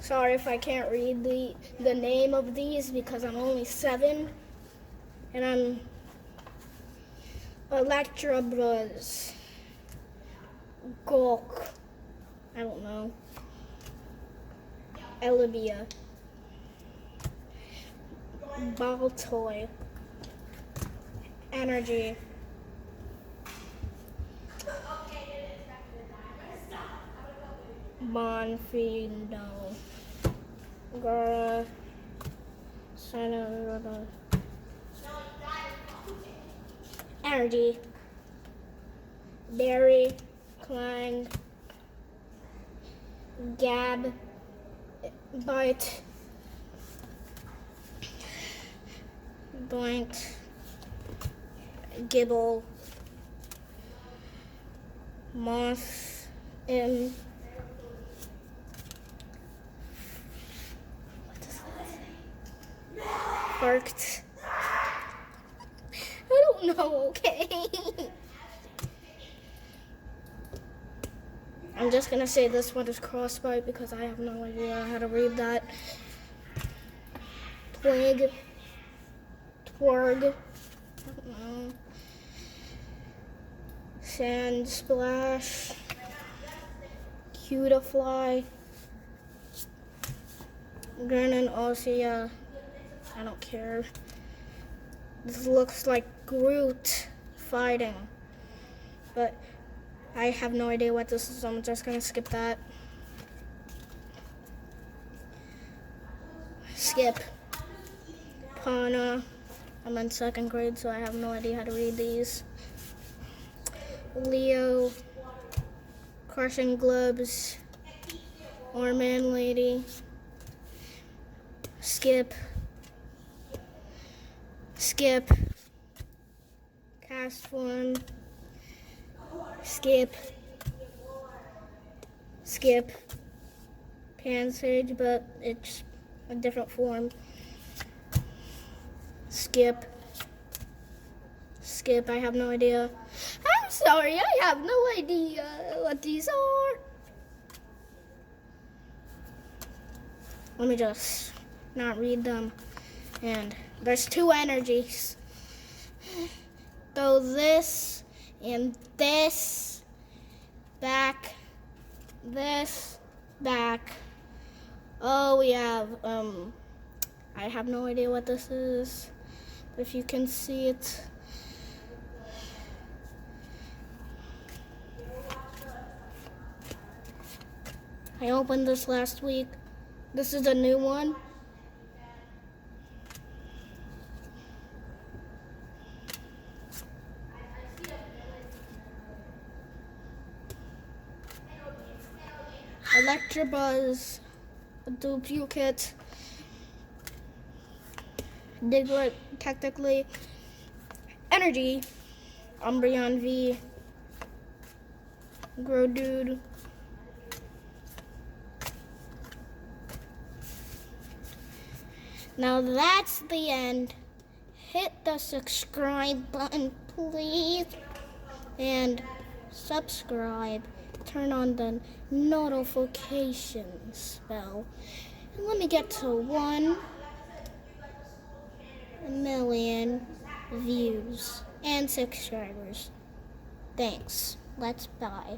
Sorry if I can't read the name of these because I'm only 7. And I'm Electrobuzz. Gawk. I don't know. Elibia. Baltoy. Energy. Bonfino. Gara. Sana. Energy. Berry. Clang. Gab. Bite. Blank. Gibble. Moth. What does that say? Parked. I don't know, okay? I'm just gonna say this one is Crossbite because I have no idea how to read that. Twig. Twerg. I don't know. Sand Splash. Cutafly. Grin Ossia. I don't care. This looks like Groot fighting. But I have no idea what this is, so I'm just gonna skip that. Skip. Pana. I'm in 2nd grade, so I have no idea how to read these. Leo. Crushing Globes. Orman Lady. Skip. Skip. Cast Form. Skip. Skip. Pansage, but it's a different form. Skip. Skip, I have no idea. I'm sorry, I have no idea what these are. Let me just not read them. And there's 2 energies. Throw this and this back, this back. Oh, we have, I have no idea what this is. But if you can see it. I opened this last week. This is a new one. Electrobuzz, Duplicate, Diglett, technically, Energy, Umbreon V, Grodude, now that's the end. Hit the subscribe button, please, and subscribe. Turn on the notifications bell. And let me get to 1 million views and subscribers. Thanks. Let's bye.